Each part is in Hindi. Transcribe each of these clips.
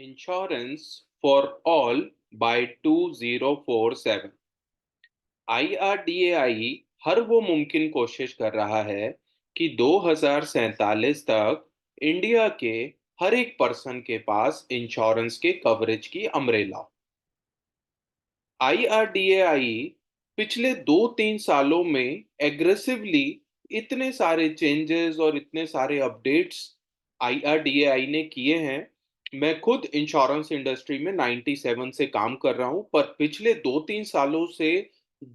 Insurance for All by 2047। IRDAI हर वो मुमकिन कोशिश कर रहा है कि 2047 तक इंडिया के हर एक पर्सन के पास इंश्योरेंस के कवरेज की अम्ब्रेला हो। आईआरडीएआई पिछले 2-3 सालों में एग्रेसिवली इतने सारे चेंजेस और इतने सारे अपडेट्स आईआरडीएआई ने किए हैं। मैं खुद इंश्योरेंस इंडस्ट्री में 97 से काम कर रहा हूं, पर पिछले 2-3 सालों से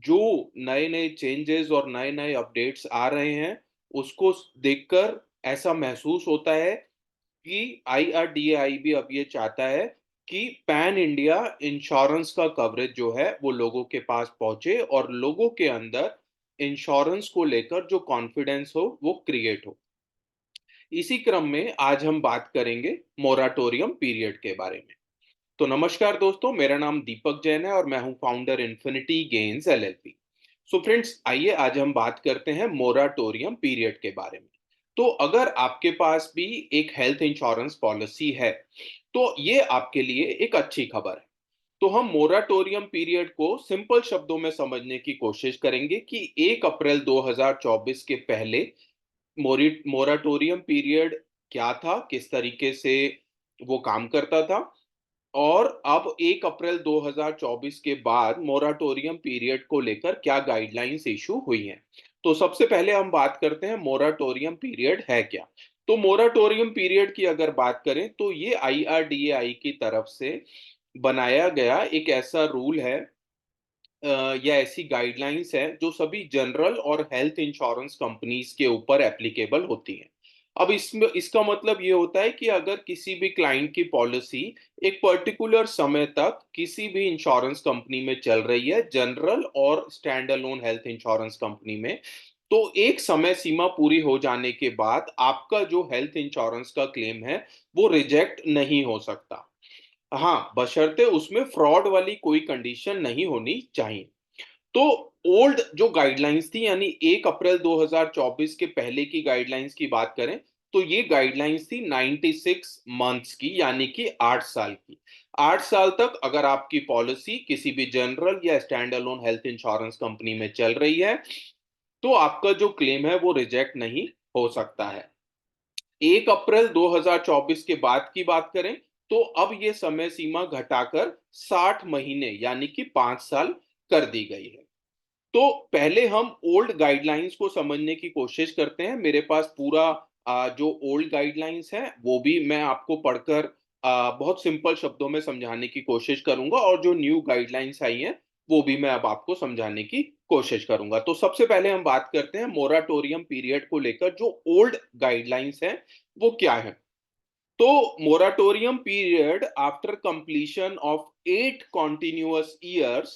जो नए नए चेंजेस और नए नए अपडेट्स आ रहे हैं, उसको देखकर ऐसा महसूस होता है कि आईआरडीएआई भी अब ये चाहता है कि पैन इंडिया इंश्योरेंस का कवरेज जो है वो लोगों के पास पहुंचे और लोगों के अंदर इंश्योरेंस को लेकर जो कॉन्फिडेंस हो वो क्रिएट हो। इसी क्रम में आज हम बात करेंगे मोराटोरियम पीरियड के बारे में। तो नमस्कार दोस्तों, मेरा नाम दीपक जैन है और मैं हूं founder infinity gains LLP. So friends, आइए आज हम बात करते हैं मोराटोरियम पीरियड के बारे में। तो अगर आपके पास भी एक हेल्थ इंश्योरेंस पॉलिसी है, तो ये आपके लिए एक अच्छी खबर है। तो हम मोराटोरियम पीरियड को सिंपल शब्दों में समझने की कोशिश करेंगे कि 1 अप्रैल 2024 के पहले मोराटोरियम पीरियड क्या था, किस तरीके से वो काम करता था, और अब 1 अप्रैल 2024 के बाद मोराटोरियम पीरियड को लेकर क्या गाइडलाइंस इशू हुई हैं। तो सबसे पहले हम बात करते हैं मोराटोरियम पीरियड है क्या। तो मोराटोरियम पीरियड की अगर बात करें तो ये आईआरडीएआई की तरफ से बनाया गया एक ऐसा रूल है, या ऐसी गाइडलाइंस है जो सभी जनरल और हेल्थ इंश्योरेंस कंपनीज के ऊपर एप्लीकेबल होती है। अब इसमें इसका मतलब ये होता है कि अगर किसी भी क्लाइंट की पॉलिसी एक पर्टिकुलर समय तक किसी भी इंश्योरेंस कंपनी में चल रही है, जनरल और stand alone health insurance company में, तो एक समय सीमा पूरी हो जाने के बाद आपका जो हेल्थ इंश्योरेंस का क्लेम है वो रिजेक्ट नहीं हो सकता। हाँ, बशर्ते उसमें फ्रॉड वाली कोई कंडीशन नहीं होनी चाहिए। तो ओल्ड जो गाइडलाइंस थी, यानी 1 अप्रैल 2024 के पहले की गाइडलाइंस की बात करें, तो ये गाइडलाइंस थी 96 मंथ्स की, यानी कि 8 साल की। 8 साल तक अगर आपकी पॉलिसी किसी भी जनरल या stand alone health insurance company में चल रही है, तो आपका जो क्लेम है वो रिजेक्ट नहीं हो सकता है। 1 अप्रैल 2024 के बाद की बात करें, तो अब ये समय सीमा घटाकर 60 महीने यानी कि 5 साल कर दी गई है। तो पहले हम ओल्ड गाइडलाइंस को समझने की कोशिश करते हैं। मेरे पास पूरा जो ओल्ड गाइडलाइंस है वो भी मैं आपको पढ़कर बहुत सिंपल शब्दों में समझाने की कोशिश करूंगा, और जो न्यू गाइडलाइंस आई हैं वो भी मैं अब आपको समझाने की कोशिश करूंगा। तो सबसे पहले हम बात करते हैं मोराटोरियम पीरियड को लेकर जो ओल्ड गाइडलाइंस हैं वो क्या है। तो moratorium period after completion of 8 continuous years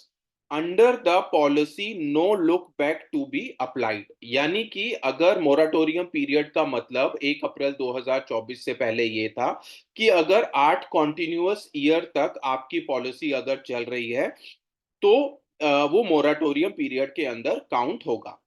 under the policy no look back to be applied। यानी कि अगर मोराटोरियम पीरियड का मतलब 1 अप्रैल 2024 से पहले ये था कि अगर 8 कॉन्टिन्यूअस ईयर तक आपकी पॉलिसी अगर चल रही है, तो वो मोराटोरियम पीरियड के अंदर काउंट होगा।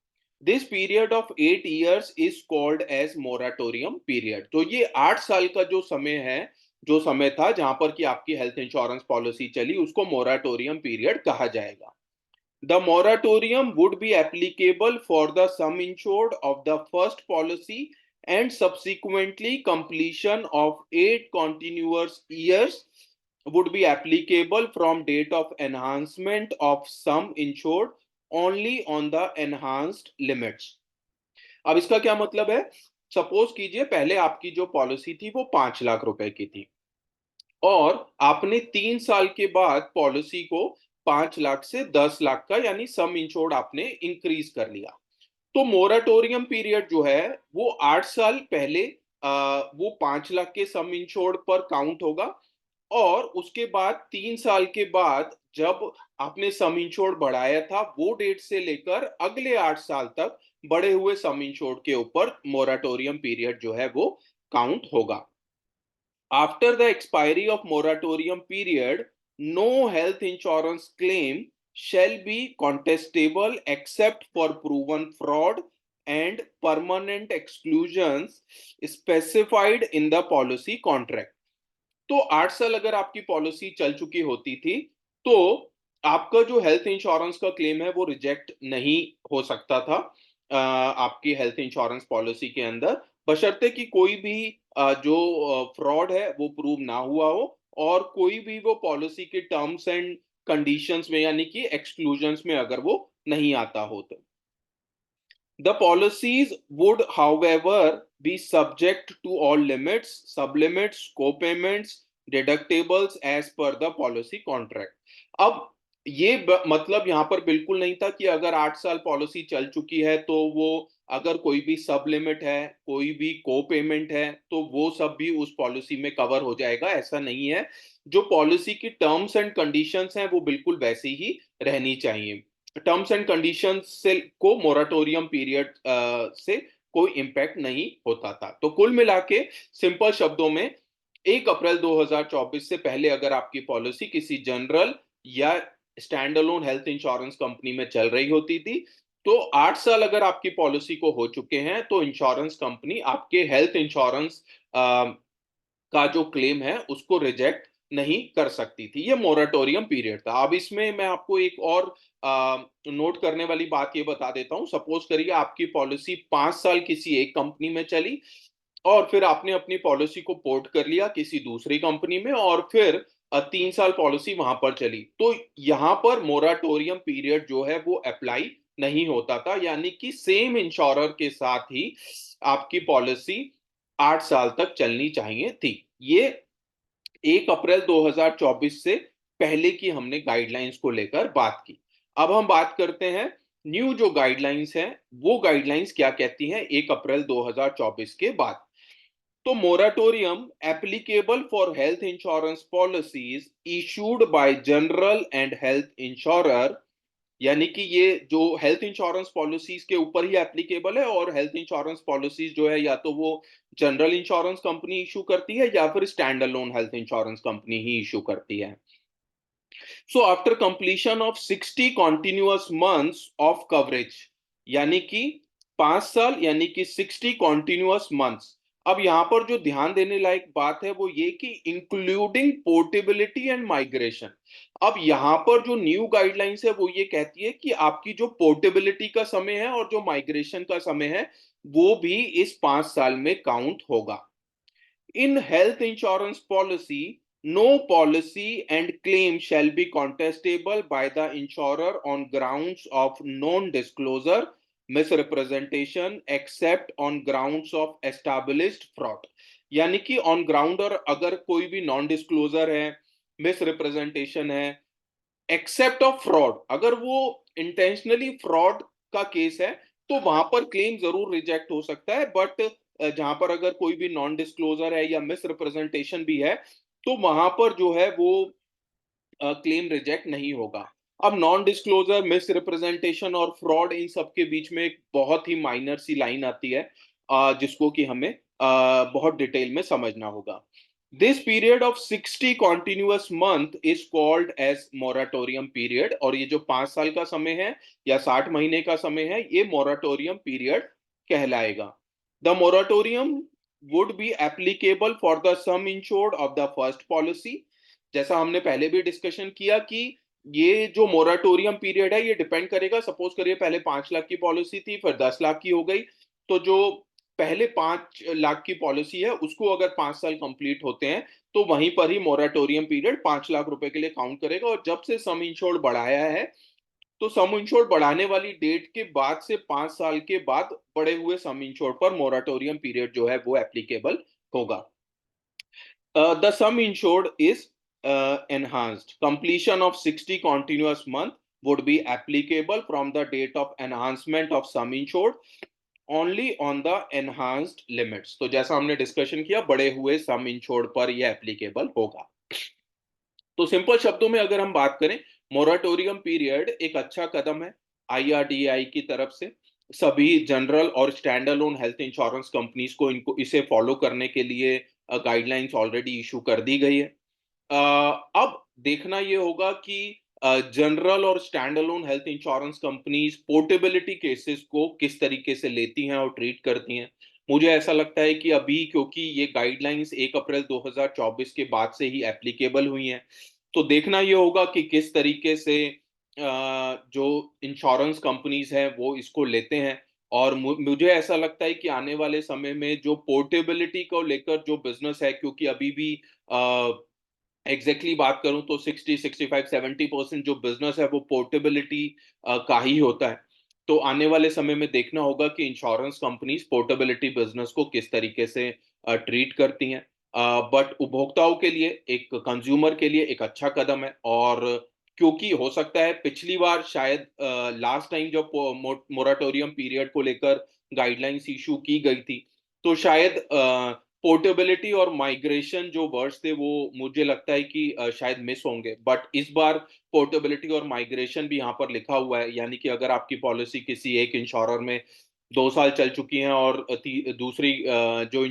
This period of 8 years is called as moratorium period. तो ये 8 साल का जो समय है, जो समय था जहां पर कि आपकी हेल्थ इंश्योरेंस पॉलिसी चली, उसको मोराटोरियम पीरियड कहा जाएगा। The moratorium would be applicable for the sum insured of the first policy and subsequently completion of 8 continuous years would be applicable from date of enhancement of sum insured only on the enhanced limits। अब इसका क्या मतलब है? सपोज कीजिए पहले आपकी जो पॉलिसी थी वो 5 लाख रुपए की थी, और आपने 3 साल के बाद पॉलिसी को 5 लाख से 10 लाख का यानी सम इंश्योर्ड आपने इंक्रीज कर लिया। तो मोराटोरियम पीरियड जो है वो 8 साल पहले वो 5 लाख के सम इंश्योर्ड पर काउंट होगा, और उसके बाद 3 साल के बाद जब आपने सम इंश्योर्ड बढ़ाया था वो डेट से लेकर अगले 8 साल तक बढ़े हुए सम इंश्योर्ड के ऊपर मोराटोरियम पीरियड जो है वो काउंट होगा। After the expiry of moratorium period, no health insurance claim shall be contestable except for proven fraud and permanent exclusions specified in the policy contract। तो 8 साल अगर आपकी पॉलिसी चल चुकी होती थी, तो आपका जो हेल्थ इंश्योरेंस का क्लेम है वो रिजेक्ट नहीं हो सकता था आपकी हेल्थ इंश्योरेंस पॉलिसी के अंदर, बशर्ते कि कोई भी जो फ्रॉड है वो प्रूव ना हुआ हो और कोई भी वो पॉलिसी के टर्म्स एंड कंडीशंस में यानी कि एक्सक्लूजन्स में अगर वो नहीं आता हो तो। The policies would, however, be subject to all limits, sublimits, co-payments, deductibles as per the policy contract. अब ये मतलब यहाँ पर बिल्कुल नहीं था कि अगर 8 साल पॉलिसी चल चुकी है तो वो अगर कोई भी सब लिमिट है, कोई भी को पेमेंट है, तो वो सब भी उस पॉलिसी में कवर हो जाएगा, ऐसा नहीं है। जो पॉलिसी की टर्म्स एंड कंडीशंस हैं वो बिल्कुल वैसी ही रहनी चाहिए। टर्म्स एंड कंडीशंस से को मोराटोरियम पीरियड से कोई इम्पैक्ट नहीं होता था। तो कुल मिला के सिंपल शब्दों में 1 अप्रैल 2024 से पहले अगर आपकी पॉलिसी किसी जनरल या stand alone health insurance company में चल रही होती थी, तो 8 साल अगर आपकी पॉलिसी को हो चुके हैं, तो इंश्योरेंस कंपनी आपके हेल्थ इंश्योरेंस का जो क्लेम है उसको रिजेक्ट नहीं कर सकती थी। ये मोरेटोरियम पीरियड था। अब इसमें मैं आपको एक और नोट करने वाली बात ये बता देता हूँ। सपोज करिए आपकी पॉलिसी 5 साल किसी एक कंपनी में चली और फिर आपने अपनी पॉलिसी को पोर्ट कर लिया किसी दूसरी कंपनी में और फिर 3 साल पॉलिसी वहां पर चली। तो यहाँ पर मोराटोरियम पीरियड जो है वो अप्लाई नहीं होता था, यानी कि सेम इंश्योरर के साथ ही आपकी पॉलिसी 8 साल तक चलनी चाहिए थी। ये 1 अप्रैल 2024 से पहले की हमने गाइडलाइंस को लेकर बात की। अब हम बात करते हैं न्यू जो गाइडलाइंस हैं, वो गाइडलाइंस क्या कहती हैं 1 अप्रैल 2024 के बाद। तो moratorium applicable for health insurance policies issued by general and health insurer, यानी कि ये जो हेल्थ इंश्योरेंस पॉलिसीज के ऊपर ही एप्लीकेबल है और हेल्थ इंश्योरेंस पॉलिसीज जो है या तो वो जनरल इंश्योरेंस कंपनी इशू करती है या फिर stand alone health insurance company ही इशू करती है। So after completion of 60 continuous months of coverage, यानी कि 5 साल यानी कि 60 कॉन्टिन्यूअस मंथ्स। अब यहां पर जो ध्यान देने लायक बात है वो ये कि इंक्लूडिंग पोर्टेबिलिटी एंड माइग्रेशन। अब यहां पर जो न्यू गाइडलाइंस है वो ये कहती है कि आपकी जो पोर्टेबिलिटी का समय है और जो माइग्रेशन का समय है वो भी इस 5 साल में काउंट होगा। In health insurance policy, no policy and claim shall be contestable by the insurer on grounds of non-disclosure, misrepresentation, except on grounds of established fraud. यानी कि ऑन ग्राउंड और अगर कोई भी नॉन डिस्क्लोजर है, मिस रिप्रेजेंटेशन है, एक्सेप्ट ऑफ फ्रॉड, अगर वो इंटेंशनली फ्रॉड का केस है तो वहां पर क्लेम जरूर रिजेक्ट हो सकता है, बट जहां पर अगर कोई भी नॉन डिस्क्लोजर है या मिस रिप्रेजेंटेशन भी है तो वहां पर जो है वो क्लेम रिजेक्ट नहीं होगा। अब नॉन डिस्क्लोजर, मिस रिप्रेजेंटेशन और फ्रॉड, इन सब के बीच में एक बहुत ही माइनर सी लाइन आती है जिसको कि हमें बहुत डिटेल में समझना होगा। This period of 60 continuous month is called as moratorium period, और ये जो 5 साल का समय है या 60 महीने का समय है ये मोराटोरियम पीरियड कहलाएगा। The moratorium would be applicable for the some insured of the first policy. जैसा हमने पहले भी डिस्कशन किया कि ये जो मोराटोरियम पीरियड है ये डिपेंड करेगा, सपोज करिए पहले 5 लाख की पॉलिसी थी फिर 10 लाख की हो गई, तो जो पहले 5 लाख की पॉलिसी है उसको अगर 5 साल कंप्लीट होते हैं तो वहीं पर ही मोराटोरियम पीरियड 5 लाख रुपए के लिए काउंट करेगा, और जब से सम इंश्योर्ड बढ़ाया है तो सम इंश्योर्ड बढ़ाने वाली डेट के बाद से 5 साल के बाद बढ़े हुए सम इंश्योर्ड पर मोराटोरियम पीरियड जो है वो एप्लीकेबल होगा। The sum insured is enhanced. Completion of 60 continuous month would be applicable from the date of enhancement of sum insured only on the enhanced limits. तो जैसा हमने डिस्कशन किया बड़े हुए सम इंश्योर्ड पर यह एप्लीकेबल होगा। तो सिंपल शब्दों में अगर हम बात करें, मोराटोरियम पीरियड एक अच्छा कदम है आईआरडीआई की तरफ से। सभी जनरल और stand alone health insurance companies को इनको इसे फॉलो करने के लिए गाइडलाइंस ऑलरेडी इशू कर दी गई है। अब देखना ये होगा कि जनरल और stand alone health insurance companies portability cases को किस तरीके से लेती हैं और ट्रीट करती हैं। मुझे ऐसा लगता है कि अभी क्योंकि ये गाइडलाइंस 1 अप्रैल 2024 के बाद से ही एप्लीकेबल हुई हैं, तो देखना ये होगा कि किस तरीके से जो इंश्योरेंस कंपनीज़ हैं, वो इसको लेते हैं और मुझे ऐसा लगता है कि आने वाले समय में जो पोर्टेबिलिटी को लेकर जो बिज़नेस है क्योंकि अभी भी अ एग्ज़ैक्टली बात करूँ तो 60, 65, 70% जो बिज़नेस है वो पोर्टेबिलिटी का ही होता है। तो आने वाले समय में देखना होगा कि इंश्योरेंस कंपनीज़ पोर्टेबिलिटी बिज़नेस को किस तरीके से ट्रीट करती हैं। बट उपभोक्ताओं के लिए, एक कंज़्यूमर के लिए एक अच्छा कदम है और क्योंकि हो सकता है पिछली बार शायद लास्ट टाइम जब मोराटोरियम पीरियड को लेकर गाइडलाइंस इश्यू की गई थी, तो शायद पोर्टेबिलिटी और माइग्रेशन जो वर्ड्स थे वो मुझे लगता है कि शायद मिस होंगे। बट इस बार पोर्टेबिलिटी और माइग्रेशन भी यहाँ पर लिखा हुआ है, यानी कि अगर आपकी पॉलिसी किसी एक इंश्योरर में 2 साल चल चुकी है और जो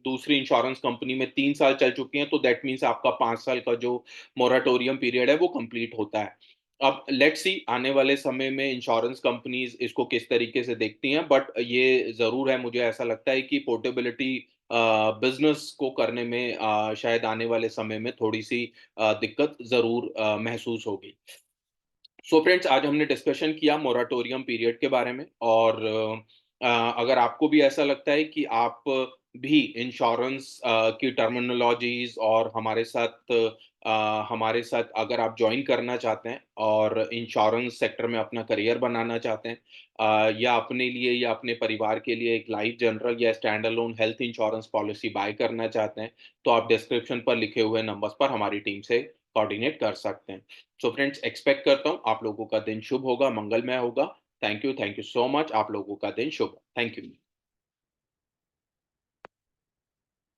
दूसरी इंश्योरेंस कंपनी में 3 साल चल चुकी हैं, तो दैट मीन्स आपका 5 साल का जो मोराटोरियम पीरियड है वो कंप्लीट होता है। अब लेट्स सी आने वाले समय में इंश्योरेंस कंपनीज़ इसको किस तरीके से देखती हैं, बट ये ज़रूर है, मुझे ऐसा लगता है कि पोर्टेबिलिटी बिज़नेस को करने में शायद आने वाले समय में थोड़ी-सी दिक्कत ज़रूर महसूस होगी। सो फ्रेंड्स, आज हमने डिस्कशन किया मोराटोरियम पीरियड के बारे में और अगर आपको भी ऐसा लगता है कि आप भी इंश्योरेंस की टर्मिनोलॉजीज़ और हमारे साथ अगर आप जॉइन करना चाहते हैं और इंश्योरेंस सेक्टर में अपना करियर बनाना चाहते हैं या अपने लिए या अपने परिवार के लिए एक लाइफ जनरल या stand alone health insurance policy bye करना चाहते हैं, तो आप डिस्क्रिप्शन पर लिखे हुए नंबर्स पर हमारी टीम से कोऑर्डिनेट कर सकते हैं। सो फ्रेंड्स, एक्सपेक्ट करता हूँ आप लोगों का दिन शुभ होगा, मंगलमय होगा। Thank you so much. आप लोगों का दिन शुभ हो। Thank you.